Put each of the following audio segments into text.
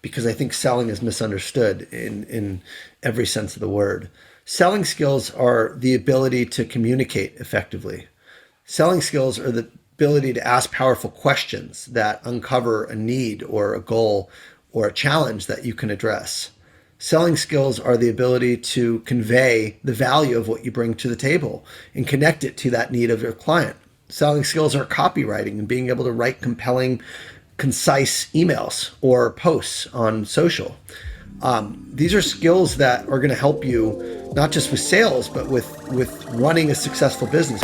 because I think selling is misunderstood in every sense of the word. Selling skills are the ability to communicate effectively. Selling skills are the ability to ask powerful questions that uncover a need or a goal or a challenge that you can address. Selling skills are the ability to convey the value of what you bring to the table and connect it to that need of your client. Selling skills are copywriting and being able to write compelling, concise emails or posts on social. These are skills that are going to help you not just with sales, but with running a successful business.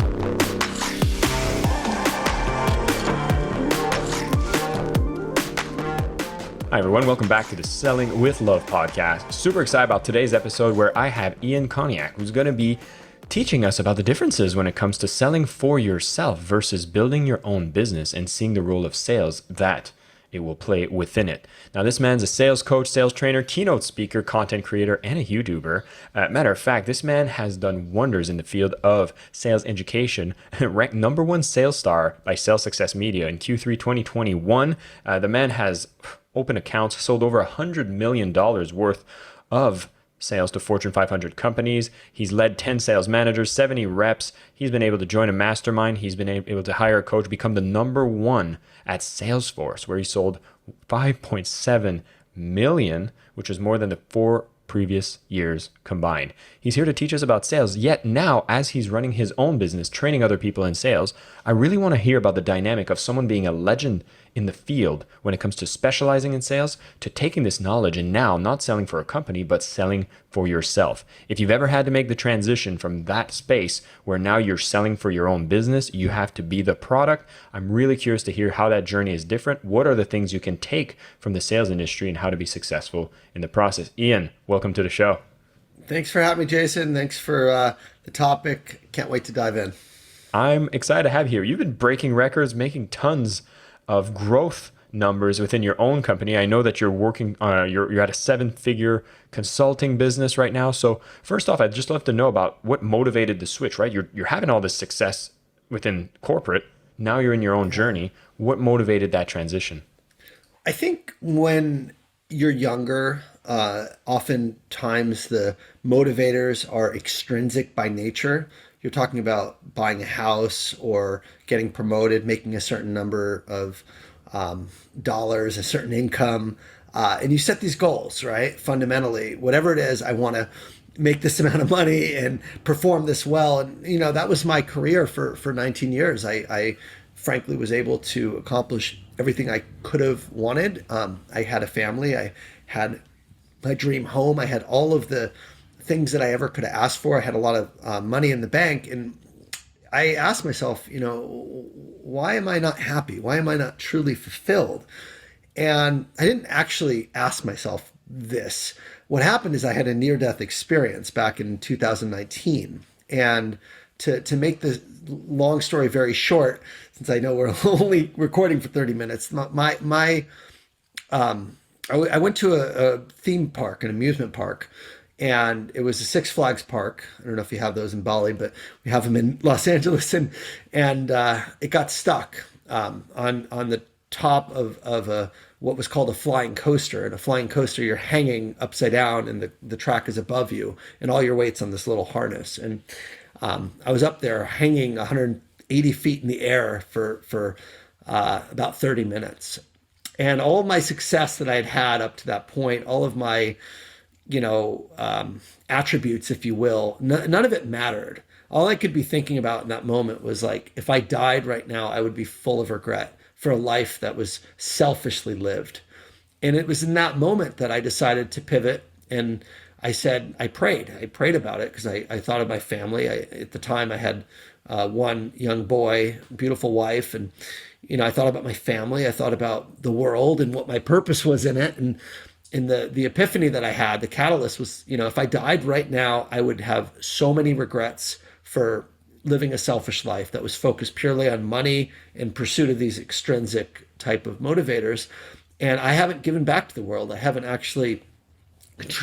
Hi everyone, welcome back to the Selling with Love podcast. Super excited about today's episode where I have Koniak, who's going to be teaching us about the differences when it comes to selling for yourself versus building your own business and seeing the role of sales that it will play within it. Now, this man's a sales coach, sales trainer, keynote speaker, content creator, and a YouTuber. Matter of fact, this man has done wonders in the field of sales education, ranked #1 sales star by Sales Success Media in Q3 2021. The man has open accounts, sold over $100 million worth of sales to Fortune 500 companies. He's led 10 sales managers, 70 reps. He's been able to join a mastermind. He's been able to hire a coach, become the #1 at Salesforce, where he sold 5.7 million, which is more than the 4 previous years combined. He's here to teach us about sales, yet now, as he's running his own business, training other people in sales, I really want to hear about the dynamic of someone being a legend in the field when it comes to specializing in sales, to taking this knowledge and now not selling for a company, but selling for yourself. If you've ever had to make the transition from that space where now you're selling for your own business, you have to be the product. I'm really curious to hear how that journey is different. What are the things you can take from the sales industry and how to be successful in the process? Ian, welcome to the show. Thanks for having me, Jason. Thanks for the topic. Can't wait to dive in. I'm excited to have you here. You've been breaking records, making tons of growth numbers within your own company. I know that you're working you're at a 7-figure consulting business right now. So first off, I'd just love to know about what motivated the switch, right? You're having all this success within corporate. Now you're in your own journey. What motivated that transition? I think when you're younger, oftentimes the motivators are extrinsic by nature. You're talking about buying a house or getting promoted, making a certain number of dollars, a certain income, and you set these goals, right? Fundamentally, whatever it is, I want to make this amount of money and perform this well. And, that was my career for 19 years. I frankly was able to accomplish everything I could have wanted. I had a family. I had my dream home. I had all of the things that I ever could have asked for. I had a lot of money in the bank. And I asked myself, why am I not happy? Why am I not truly fulfilled? And I didn't actually ask myself this. What happened is I had a near-death experience back in 2019. And to make the long story very short, since I know we're only recording for 30 minutes, I went to a theme park, an amusement park, and it was a Six Flags park. I don't know if you have those in Bali, but we have them in Los Angeles, and it got stuck on the top of what was called a flying coaster. And a flying coaster, you're hanging upside down, and the track is above you, and all your weight's on this little harness. And I was up there hanging 180 feet in the air for about 30 minutes. And all of my success that I'd had up to that point, all of my, attributes, if you will, none of it mattered. All I could be thinking about in that moment was like, if I died right now, I would be full of regret for a life that was selfishly lived. And it was in that moment that I decided to pivot. And I prayed about it because I thought of my family. At the time I had one young boy, beautiful wife. And, I thought about my family. I thought about the world and what my purpose was in it. And the epiphany that I had, the catalyst was, if I died right now, I would have so many regrets for living a selfish life that was focused purely on money in pursuit of these extrinsic type of motivators. And I haven't given back to the world. I haven't actually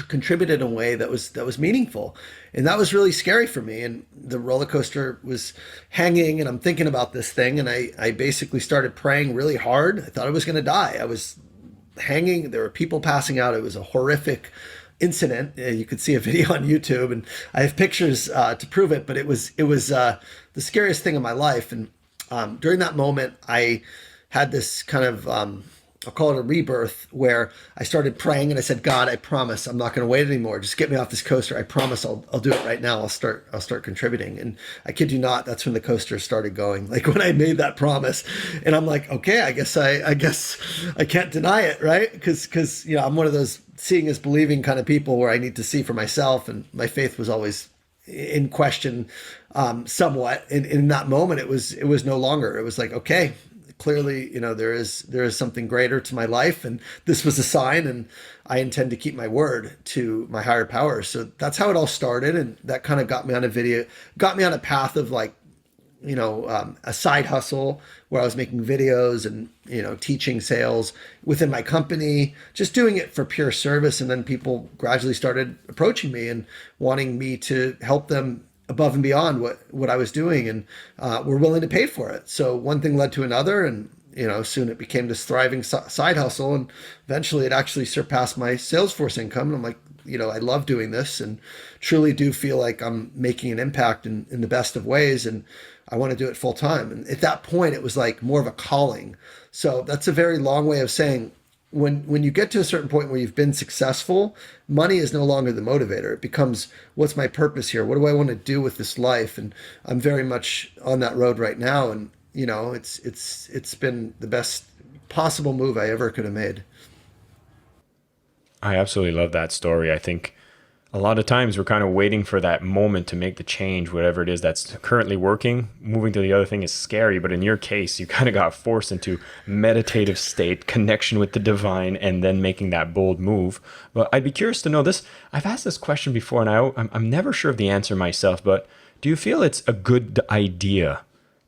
contributed in a way that was meaningful. And that was really scary for me. And the roller coaster was hanging, and I'm thinking about this thing. And I basically started praying really hard. I thought I was going to die. I was hanging. There were people passing out. It was a horrific incident. You could see a video on YouTube, and I have pictures to prove it. But it was the scariest thing in my life. And during that moment, I had this kind of I'll call it a rebirth, where I started praying and I said, God, I promise I'm not going to wait anymore. Just get me off this coaster. I promise I'll do it right now. I'll start contributing. And I kid you not, that's when the coaster started going. Like when I made that promise, and I'm like, okay, I guess I can't deny it, right? Because I'm one of those seeing is believing kind of people where I need to see for myself, and my faith was always in question somewhat. And in that moment, it was no longer. It was like, okay, clearly, there is something greater to my life, and this was a sign, and I intend to keep my word to my higher power. So that's how it all started, and that kind of got me on a path of like, a side hustle where I was making videos and teaching sales within my company, just doing it for pure service. And then people gradually started approaching me and wanting me to help them above and beyond what I was doing, and were willing to pay for it. So one thing led to another, and soon it became this thriving side hustle, and eventually it actually surpassed my Salesforce income. And I'm like, I love doing this, and truly do feel like I'm making an impact in the best of ways, and I want to do it full time. And at that point, it was like more of a calling. So that's a very long way of saying, when you get to a certain point where you've been successful, money is no longer the motivator. It becomes, what's my purpose here? What do I want to do with this life? And I'm very much on that road right now. And it's been the best possible move I ever could have made. I absolutely love that story. I think a lot of times we're kind of waiting for that moment to make the change, whatever it is that's currently working. Moving to the other thing is scary, but in your case, you kind of got forced into meditative state, connection with the divine, and then making that bold move. But I'd be curious to know this. I've asked this question before, and I'm never sure of the answer myself, but do you feel it's a good idea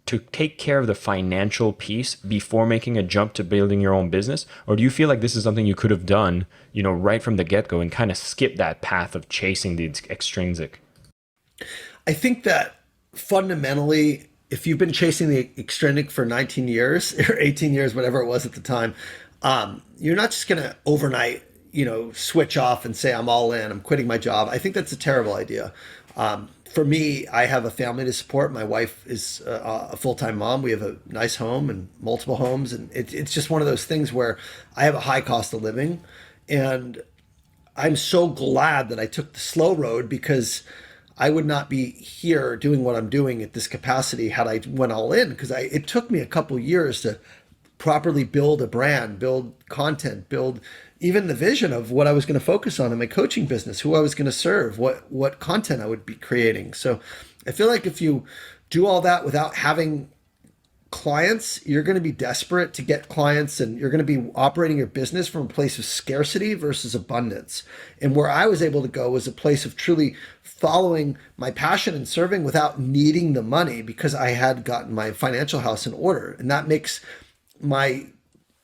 to take care of the financial piece before making a jump to building your own business? Or do you feel like this is something you could have done, right from the get-go, and kind of skip that path of chasing the extrinsic? I think that fundamentally, if you've been chasing the extrinsic for 19 years or 18 years, whatever it was at the time, you're not just going to overnight, switch off and say, I'm all in, I'm quitting my job. I think that's a terrible idea. For me, I have a family to support. My wife is a full-time mom. We have a nice home and multiple homes. And it's just one of those things where I have a high cost of living. And I'm so glad that I took the slow road, because I would not be here doing what I'm doing at this capacity had I went all in. Because it took me a couple years to properly build a brand, build content, build even the vision of what I was going to focus on in my coaching business, who I was going to serve, what content I would be creating. So I feel like if you do all that without having clients, you're going to be desperate to get clients, and you're going to be operating your business from a place of scarcity versus abundance. And where I was able to go was a place of truly following my passion and serving without needing the money, because I had gotten my financial house in order. And that makes my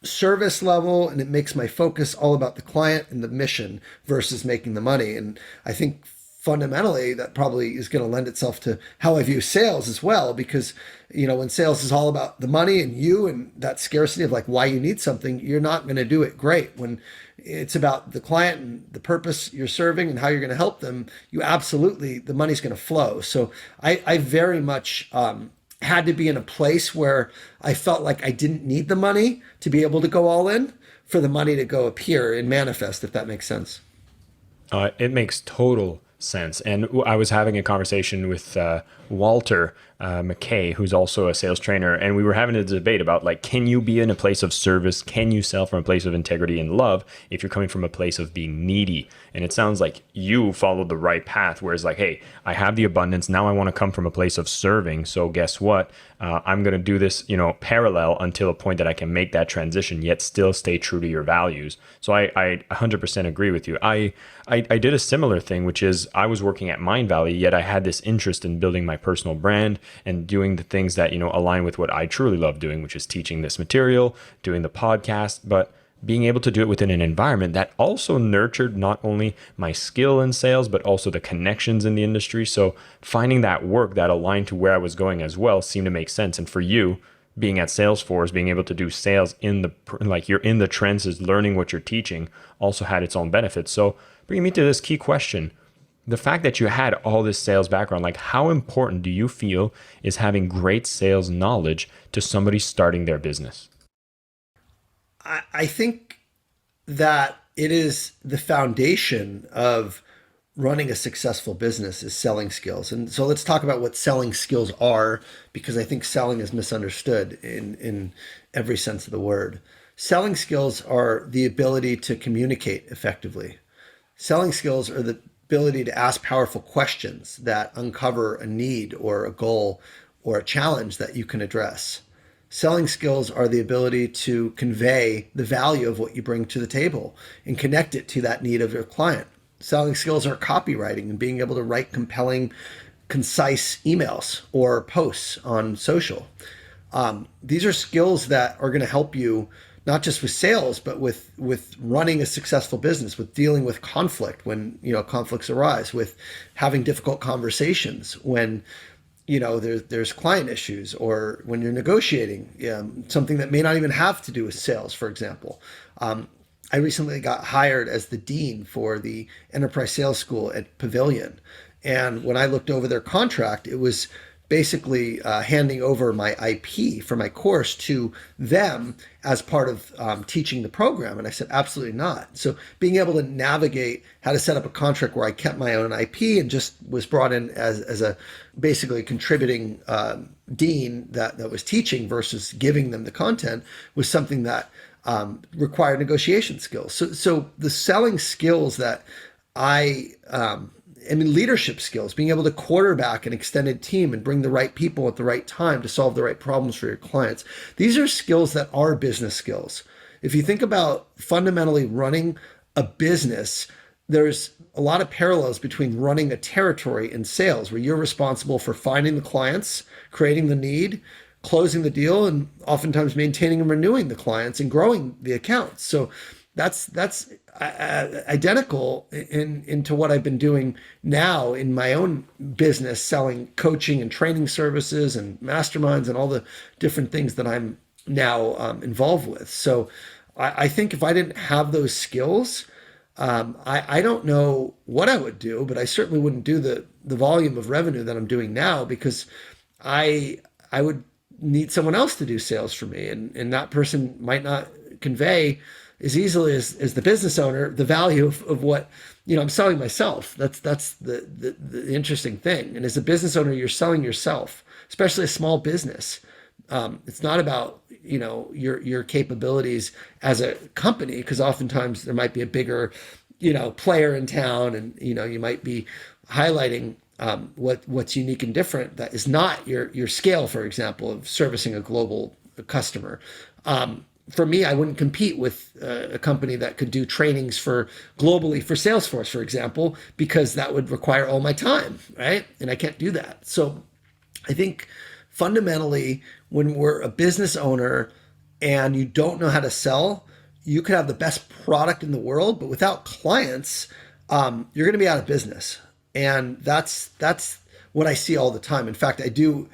service level, and it makes my focus all about the client and the mission versus making the money. And I think fundamentally that probably is going to lend itself to how I view sales as well, because when sales is all about the money and you and that scarcity of like why you need something, you're not going to do it great. When it's about the client and the purpose you're serving and how you're going to help them, the money's going to flow. So I very much had to be in a place where I felt like I didn't need the money to be able to go all in, for the money to go appear and manifest, if that makes sense. It makes total sense. And I was having a conversation with Walter McKay, who's also a sales trainer, and we were having a debate about like, can you be in a place of service? Can you sell from a place of integrity and love if you're coming from a place of being needy? And it sounds like you followed the right path, whereas like, hey, I have the abundance. Now I want to come from a place of serving. So guess what? I'm going to do this, parallel until a point that I can make that transition, yet still stay true to your values. So I 100% agree with you. I did a similar thing, which is I was working at Mind Valley, yet I had this interest in building my personal brand and doing the things that, align with what I truly love doing, which is teaching this material, doing the podcast, but being able to do it within an environment that also nurtured not only my skill in sales, but also the connections in the industry. So finding that work that aligned to where I was going as well seemed to make sense. And for you, being at Salesforce, being able to do sales in the, like you're in the trenches, learning what you're teaching, also had its own benefits. So bringing me to this key question, the fact that you had all this sales background, like how important do you feel is having great sales knowledge to somebody starting their business? I think that it is the foundation of running a successful business is selling skills. And so let's talk about what selling skills are, because I think selling is misunderstood in every sense of the word. Selling skills are the ability to communicate effectively. Selling skills are the ability to ask powerful questions that uncover a need or a goal or a challenge that you can address. Selling skills are the ability to convey the value of what you bring to the table and connect it to that need of your client. Selling skills are copywriting and being able to write compelling, concise emails or posts on social. These are skills that are going to help you not just with sales, but with running a successful business, with dealing with conflict when conflicts arise, with having difficult conversations when there's client issues, or when you're negotiating something that may not even have to do with sales, for example. I recently got hired as the dean for the enterprise sales school at Pavilion. And when I looked over their contract, it was basically handing over my IP for my course to them as part of teaching the program. And I said, absolutely not. So being able to navigate how to set up a contract where I kept my own IP and just was brought in as a basically contributing dean that was teaching versus giving them the content was something that required negotiation skills. So the selling skills that leadership skills, being able to quarterback an extended team and bring the right people at the right time to solve the right problems for your clients. These are skills that are business skills. If you think about fundamentally running a business, there's a lot of parallels between running a territory and sales, where you're responsible for finding the clients, creating the need, closing the deal, and oftentimes maintaining and renewing the clients and growing the accounts. So that's identical into what I've been doing now in my own business, selling coaching and training services and masterminds and all the different things that I'm now involved with. So I think if I didn't have those skills, I don't know what I would do, but I certainly wouldn't do the volume of revenue that I'm doing now, because I would need someone else to do sales for me, and that person might not convey as easily as the business owner the value of what I'm selling myself. That's the interesting thing. And as a business owner, you're selling yourself, especially a small business. It's not about your capabilities as a company, because oftentimes there might be a bigger player in town, and you might be highlighting what's unique and different that is not your scale, for example, of servicing a global customer. For me, I wouldn't compete with a company that could do trainings for globally for Salesforce, for example, because that would require all my time, right? And I can't do that. So I think fundamentally, when we're a business owner and you don't know how to sell, you could have the best product in the world, but without clients, you're going to be out of business. And that's what I see all the time. In fact, I do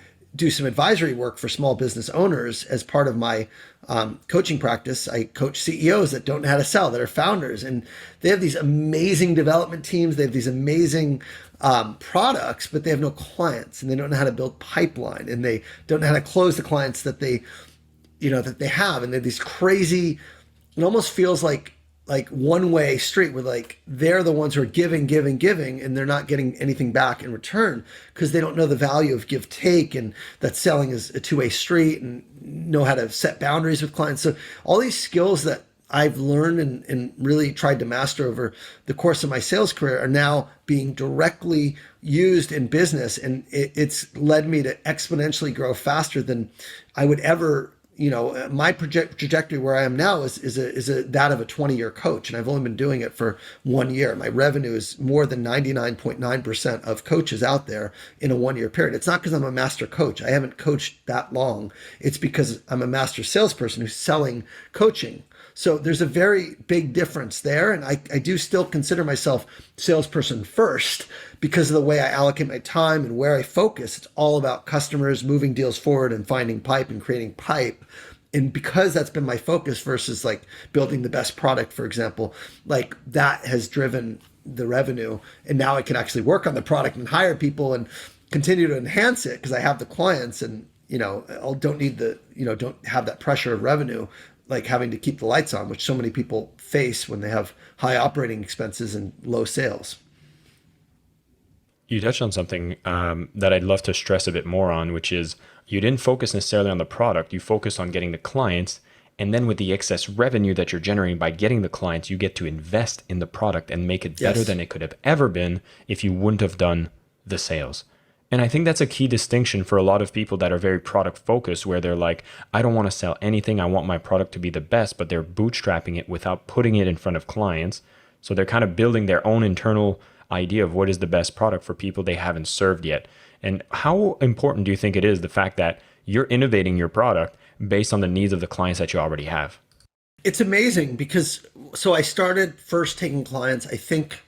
some advisory work for small business owners as part of my coaching practice. I coach CEOs that don't know how to sell, that are founders, and they have these amazing development teams. They have these amazing products, but they have no clients, and they don't know how to build pipeline, and they don't know how to close the clients that they have. And they're these crazy, it almost feels like one-way street, where they're the ones who are giving, and they're not getting anything back in return, because they don't know the value of give take, and that selling is a two-way street, and know how to set boundaries with clients. So all these skills that I've learned and really tried to master over the course of my sales career are now being directly used in business, and it's led me to exponentially grow faster than I would ever. My trajectory where I am now is that of a 20-year coach, and I've only been doing it for 1 year. My revenue is more than 99.9% of coaches out there in a 1 year period. It's not because I'm a master coach. I haven't coached that long. It's because I'm a master salesperson who's selling coaching. So there's a very big difference there. And I do still consider myself salesperson first because of the way I allocate my time and where I focus. It's all about customers, moving deals forward and finding pipe and creating pipe. And because that's been my focus versus like building the best product, for example, like that has driven the revenue. And now I can actually work on the product and hire people and continue to enhance it because I have the clients and, I don't need don't have that pressure of revenue, like having to keep the lights on, which so many people face when they have high operating expenses and low sales. You touched on something that I'd love to stress a bit more on, which is you didn't focus necessarily on the product. You focused on getting the clients. And then with the excess revenue that you're generating by getting the clients, you get to invest in the product and make it better than it could have ever been if you wouldn't have done the sales. And I think that's a key distinction for a lot of people that are very product focused, where they're like, I don't want to sell anything. I want my product to be the best, but they're bootstrapping it without putting it in front of clients. So they're kind of building their own internal idea of what is the best product for people they haven't served yet. And how important do you think it is, the fact that you're innovating your product based on the needs of the clients that you already have? It's amazing because I started first taking clients, I think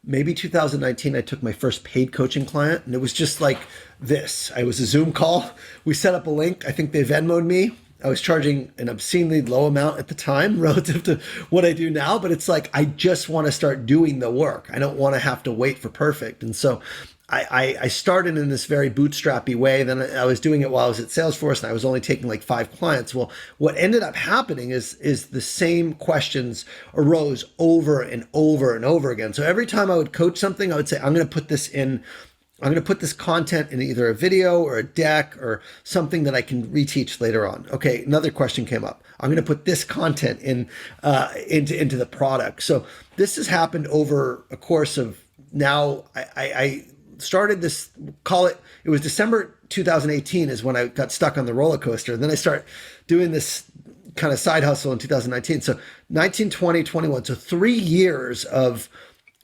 maybe 2019, I took my first paid coaching client and it was just like this. I was a Zoom call. We set up a link. I think they Venmo'd me. I was charging an obscenely low amount at the time relative to what I do now, but it's like, I just want to start doing the work. I don't want to have to wait for perfect. And so I started in this very bootstrappy way. Then I was doing it while I was at Salesforce and I was only taking like 5 clients. Well, what ended up happening is the same questions arose over and over and over again. So every time I would coach something, I would say, I'm going to put this content in either a video or a deck or something that I can reteach later on. Okay, another question came up. I'm going to put this content into the product. So this has happened over a course of now. I started this, it was December 2018 is when I got stuck on the roller coaster. And then I start doing this kind of side hustle in 2019. So 19, 20, 21. So 3 years of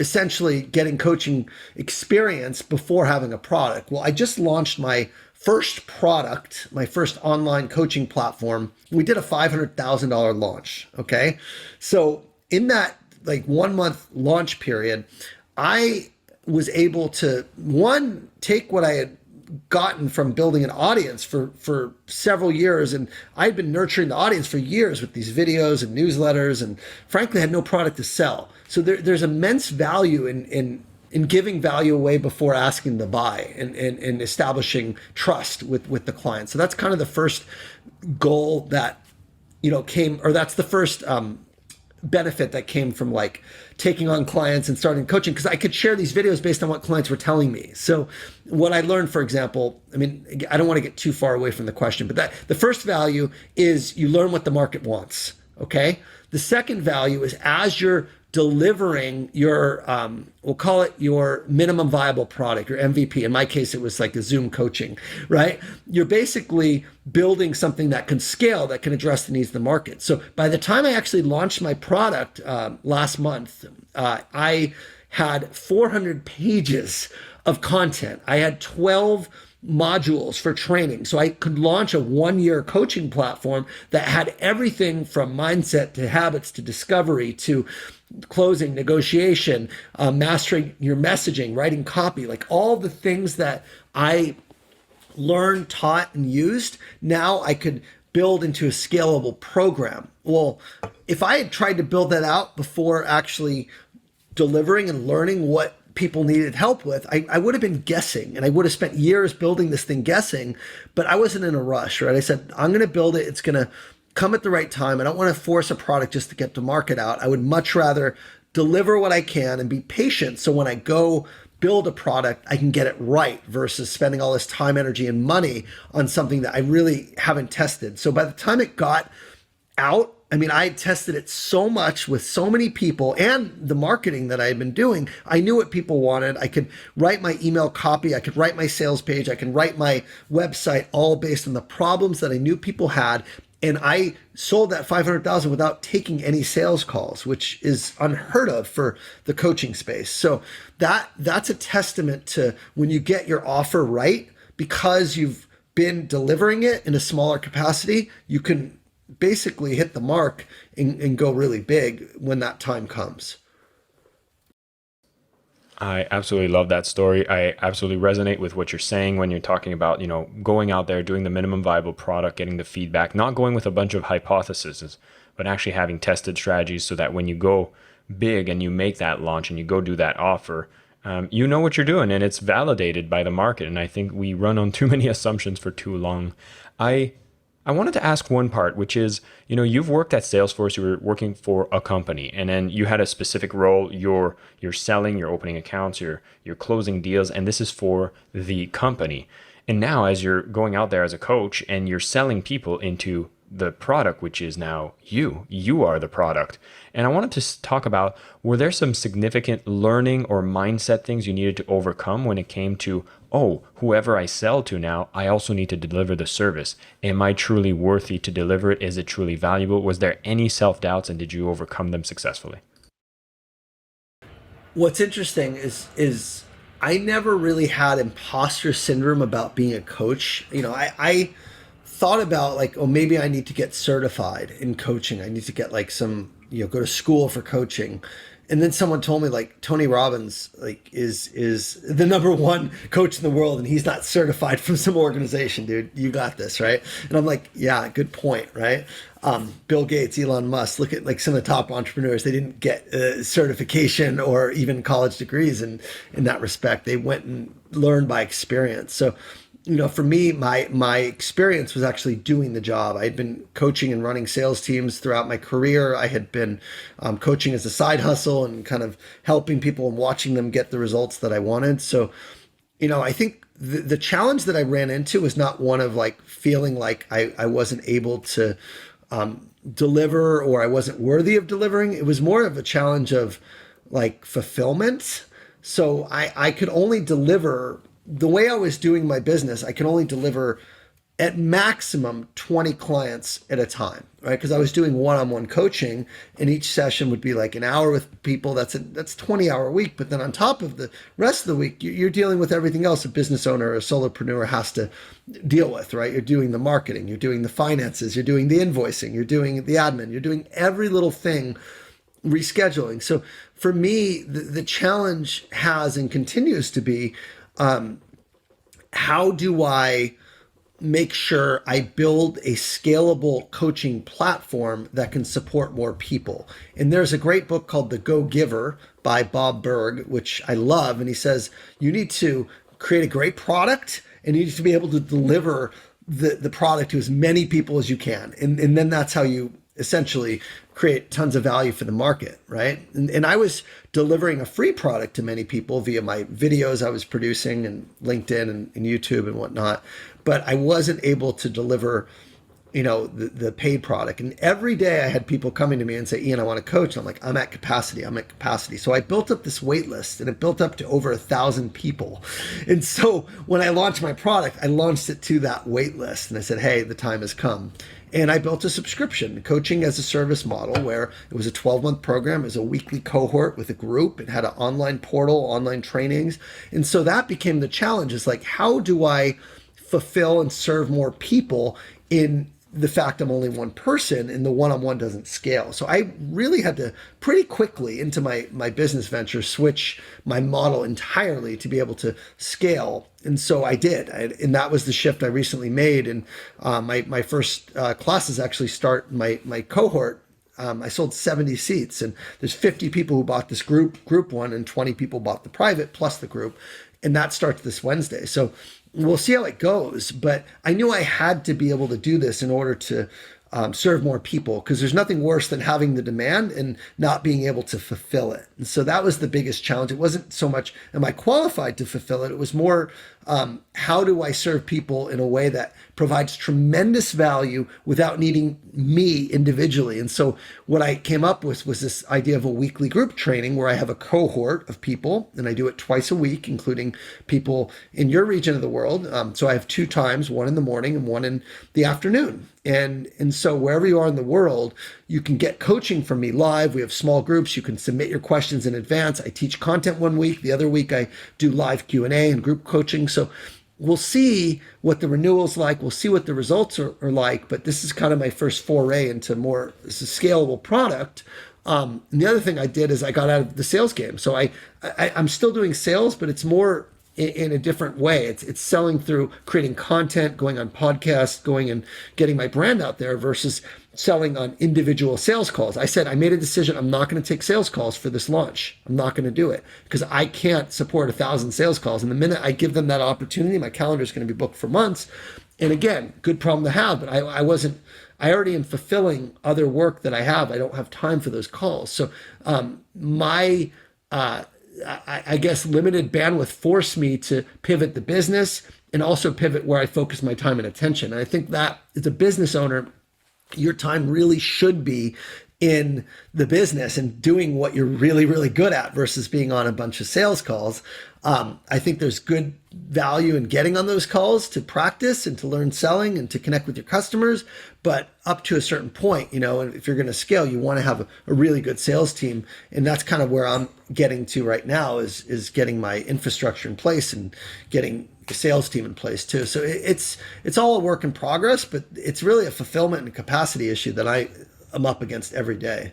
essentially getting coaching experience before having a product. Well, I just launched my first product, my first online coaching platform. We did a $500,000 launch. Okay. So in that like 1 month launch period, I was able to take what I had gotten from building an audience for several years. And I'd been nurturing the audience for years with these videos and newsletters and frankly had no product to sell. So there's immense value in giving value away before asking to buy and establishing trust with the client. So that's kind of the first goal that, that's the first benefit that came from like taking on clients and starting coaching, because I could share these videos based on what clients were telling me. So what I learned, for example, I don't want to get too far away from the question, but the first value is you learn what the market wants. Okay. The second value is as you're delivering your, we'll call it your minimum viable product, your MVP. In my case, it was like a Zoom coaching, right? You're basically building something that can scale, that can address the needs of the market. So by the time I actually launched my product last month, I had 400 pages of content. I had 12 modules for training. So I could launch a 1-year coaching platform that had everything from mindset to habits to discovery to closing, negotiation, mastering your messaging, writing copy, like all the things that I learned, taught, and used. Now I could build into a scalable program. Well, if I had tried to build that out before actually delivering and learning what people needed help with, I would have been guessing and I would have spent years building this thing guessing, but I wasn't in a rush, right? I said, I'm going to build it. It's going to come at the right time. I don't want to force a product just to get the market out. I would much rather deliver what I can and be patient. So when I go build a product, I can get it right versus spending all this time, energy, and money on something that I really haven't tested. So by the time it got out, I tested it so much with so many people and the marketing that I had been doing. I knew what people wanted. I could write my email copy. I could write my sales page. I can write my website, all based on the problems that I knew people had. And I sold that 500,000 without taking any sales calls, which is unheard of for the coaching space. So that's a testament to when you get your offer right, because you've been delivering it in a smaller capacity, you can basically hit the mark and go really big when that time comes. I absolutely love that story. I absolutely resonate with what you're saying when you're talking about, going out there, doing the minimum viable product, getting the feedback, not going with a bunch of hypotheses, but actually having tested strategies so that when you go big and you make that launch and you go do that offer, you know what you're doing and it's validated by the market. And I think we run on too many assumptions for too long. I I wanted to ask one part, which is, you've worked at Salesforce, you were working for a company, and then you had a specific role. You're selling, you're opening accounts, you're closing deals, and this is for the company. And now, as you're going out there as a coach and you're selling people into the product, which is now you are the product. And I wanted to talk about, were there some significant learning or mindset things you needed to overcome when it came to, oh, whoever I sell to now, I also need to deliver the service. Am I truly worthy to deliver it? Is it truly valuable? Was there any self-doubts, and did you overcome them successfully? What's interesting is I never really had imposter syndrome about being a coach. I thought about like, oh, maybe I need to get certified in coaching. I need to get like some, go to school for coaching. And then someone told me like Tony Robbins like is the number one coach in the world, and he's not certified from some organization, dude. You got this, right? And I'm like, yeah, good point, right? Bill Gates, Elon Musk, look at like some of the top entrepreneurs. They didn't get certification or even college degrees in that respect. They went and learned by experience. So for me, my experience was actually doing the job. I had been coaching and running sales teams throughout my career. I had been coaching as a side hustle and kind of helping people and watching them get the results that I wanted. So, I think the challenge that I ran into was not one of like feeling like I wasn't able to deliver or I wasn't worthy of delivering. It was more of a challenge of like fulfillment. So I could only deliver the way I was doing my business. I could only deliver at maximum 20 clients at a time, right? Because I was doing one-on-one coaching, and each session would be like an hour with people. That's 20-hour week. But then on top of the rest of the week, you're dealing with everything else a business owner or a solopreneur has to deal with, right? You're doing the marketing, you're doing the finances, you're doing the invoicing, you're doing the admin, you're doing every little thing, rescheduling. So for me, the challenge has and continues to be, how do I make sure I build a scalable coaching platform that can support more people? And there's a great book called The Go Giver by Bob Berg, which I love. And he says, you need to create a great product and you need to be able to deliver the product to as many people as you can. And then that's how you essentially create tons of value for the market, right? And I was delivering a free product to many people via my videos I was producing and LinkedIn and YouTube and whatnot, but I wasn't able to deliver, the paid product. And every day I had people coming to me and say, Ian, I want to coach. And I'm like, I'm at capacity. So I built up this wait list, and it built up to over 1,000 people. And so when I launched my product, I launched it to that wait list, and I said, hey, the time has come. And I built a subscription, coaching as a service model, where it was a 12-month program. It was a weekly cohort with a group. It had an online portal, online trainings. And so that became the challenge, is like, how do I fulfill and serve more people in the fact I'm only one person and the one-on-one doesn't scale? So I really had to pretty quickly into my business venture switch my model entirely to be able to scale. And so I did. And that was the shift I recently made. And my first classes actually start my cohort. I sold 70 seats, and there's 50 people who bought this group one, and 20 people bought the private plus the group. And that starts this Wednesday. So we'll see how it goes. But I knew I had to be able to do this in order to serve more people, because there's nothing worse than having the demand and not being able to fulfill it. And so that was the biggest challenge. It wasn't so much, am I qualified to fulfill it? It was more, how do I serve people in a way that provides tremendous value without needing me individually? And so what I came up with was this idea of a weekly group training where I have a cohort of people, and I do it twice a week, including people in your region of the world. So I have 2 times, one in the morning and one in the afternoon. And so wherever you are in the world, you can get coaching from me live. We have small groups. You can submit your questions in advance. I teach content one week. The other week I do live Q&A and group coaching. So we'll see what the renewal's like. We'll see what the results are like. But this is kind of my first foray into more scalable product. And the other thing I did is I got out of the sales game. So I'm still doing sales, but it's more in a different way. It's selling through creating content, going on podcasts, going and getting my brand out there versus selling on individual sales calls. I said, I made a decision. I'm not going to take sales calls for this launch. I'm not going to do it because I can't support 1,000 sales calls. And the minute I give them that opportunity, my calendar is going to be booked for months. And again, good problem to have, but I already am fulfilling other work that I have. I don't have time for those calls. So I guess limited bandwidth forced me to pivot the business and also pivot where I focus my time and attention. And I think that as a business owner, your time really should be in the business and doing what you're really, really good at versus being on a bunch of sales calls. I think there's good value in getting on those calls to practice and to learn selling and to connect with your customers. But up to a certain point, if you're going to scale, you want to have a really good sales team. And that's kind of where I'm getting to right now is getting my infrastructure in place and getting the sales team in place too. So it's all a work in progress, but it's really a fulfillment and capacity issue that I am up against every day.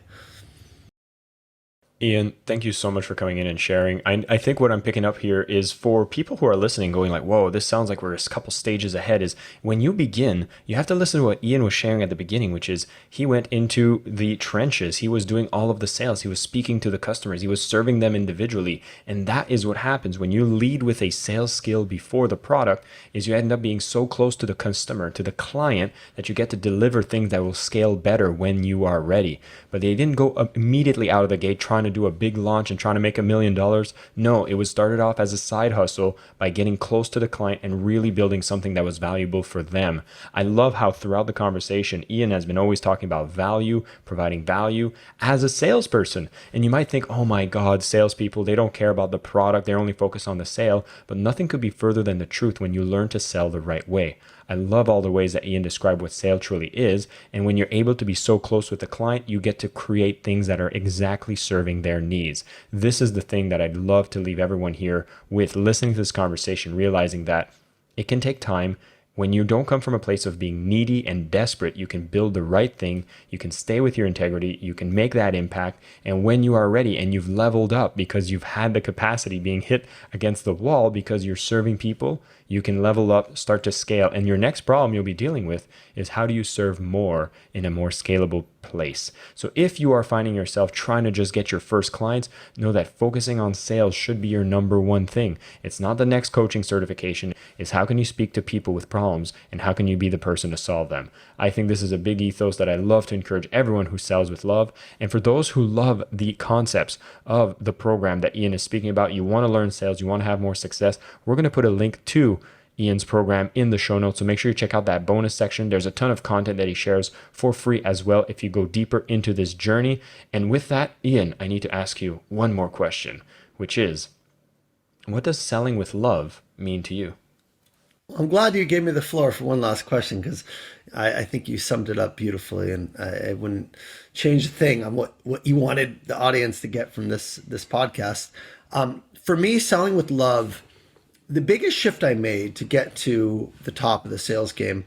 Ian, thank you so much for coming in and sharing. I think what I'm picking up here is for people who are listening going like, whoa, this sounds like we're a couple stages ahead, is when you begin, you have to listen to what Ian was sharing at the beginning, which is he went into the trenches. He was doing all of the sales. He was speaking to the customers. He was serving them individually. And that is what happens when you lead with a sales skill before the product is you end up being so close to the customer, to the client, that you get to deliver things that will scale better when you are ready. But they didn't go immediately out of the gate trying to do a big launch and trying to make $1 million. No, it was started off as a side hustle by getting close to the client and really building something that was valuable for them. I love how throughout the conversation, Ian has been always talking about value, providing value as a salesperson. And you might think, oh my God, salespeople, they don't care about the product. They're only focused on the sale. But nothing could be further than the truth when you learn to sell the right way. I love all the ways that Ian described what sale truly is. And when you're able to be so close with the client, you get to create things that are exactly serving their needs. This is the thing that I'd love to leave everyone here with listening to this conversation, realizing that it can take time. When you don't come from a place of being needy and desperate, you can build the right thing, you can stay with your integrity, you can make that impact, and when you are ready and you've leveled up because you've had the capacity being hit against the wall because you're serving people, you can level up, start to scale, and your next problem you'll be dealing with is how do you serve more in a more scalable place. So if you are finding yourself trying to just get your first clients, know that focusing on sales should be your number one thing. It's not the next coaching certification. It's how can you speak to people with problems and how can you be the person to solve them. I think this is a big ethos that I love to encourage everyone who sells with love. And for those who love the concepts of the program that Ian is speaking about, you want to learn sales, you want to have more success, we're going to put a link to Ian's program in the show notes. So make sure you check out that bonus section. There's a ton of content that he shares for free as well if you go deeper into this journey. And with that, Ian, I need to ask you one more question, which is, what does selling with love mean to you? I'm glad you gave me the floor for one last question because I think you summed it up beautifully, and I wouldn't change a thing on what you wanted the audience to get from this podcast. For me, selling with love, the biggest shift I made to get to the top of the sales game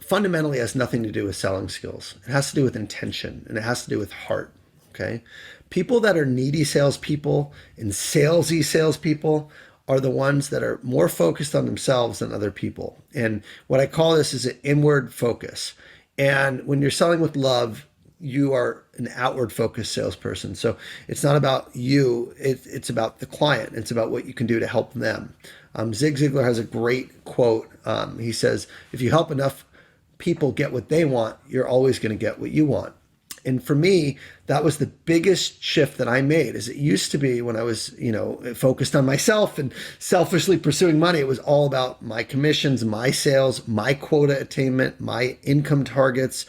fundamentally has nothing to do with selling skills. It has to do with intention and it has to do with heart. Okay. People that are needy salespeople and salesy salespeople are the ones that are more focused on themselves than other people. And what I call this is an inward focus. And when you're selling with love, you are an outward focused salesperson. So it's not about you, it's about the client. It's about what you can do to help them. Zig Ziglar has a great quote. He says, if you help enough people get what they want, you're always going to get what you want. And for me, that was the biggest shift that I made. Is it used to be when I was, focused on myself and selfishly pursuing money, it was all about my commissions, my sales, my quota attainment, my income targets.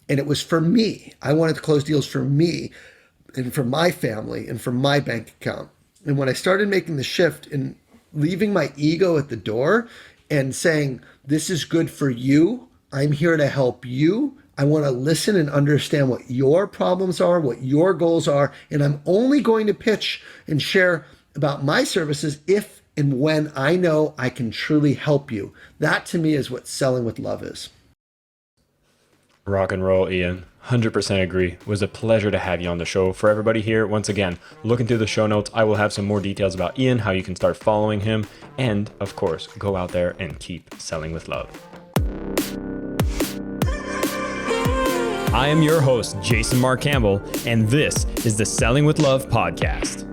And it was for me. I wanted to close deals for me and for my family and for my bank account. And when I started making the shift and leaving my ego at the door and saying, this is good for you, I'm here to help you. I want to listen and understand what your problems are, what your goals are. And I'm only going to pitch and share about my services if and when I know I can truly help you. That to me is what selling with love is. Rock and roll, Ian. 100% agree. It was a pleasure to have you on the show. For everybody here, once again, look into the show notes. I will have some more details about Ian, how you can start following him, and of course, go out there and keep selling with love. I am your host, Jason Marc Campbell, and this is the Selling with Love podcast.